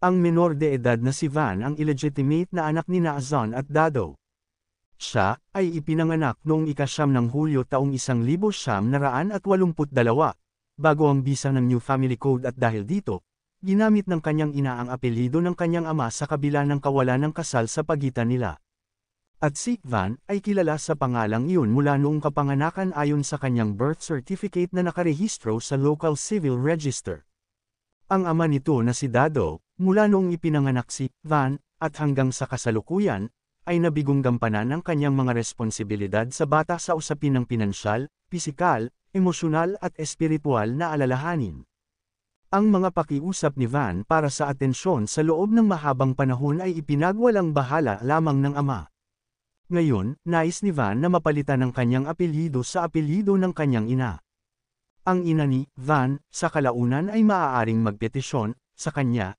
Ang menor de edad na si Van ang illegitimate na anak ni Azan at Dado. Siya ay ipinanganak noong ika-9 ng Hulyo taong 1982, bago ang bisa ng New Family Code at dahil dito, ginamit ng kanyang ina ang apelyido ng kanyang ama sa kabila ng kawalan ng kasal sa pagitan nila. At si Van ay kilala sa pangalang iyon mula noong kapanganakan ayon sa kanyang birth certificate na nakarehistro sa local civil register. Ang ama nito na si Dado, mula noong ipinanganak si Van, at hanggang sa kasalukuyan, ay nabigong gampanan ang kanyang mga responsibilidad sa bata sa usapin ng pinansyal, pisikal, emosyonal at espiritual na alalahanin. Ang mga pakiusap ni Van para sa atensyon sa loob ng mahabang panahon ay ipinagwalang bahala lamang ng ama. Ngayon, nais ni Van na mapalitan ang kanyang apelyido sa apelyido ng kanyang ina. Ang ina ni Van, sa kalaunan ay maaaring magpetisyon sa kanya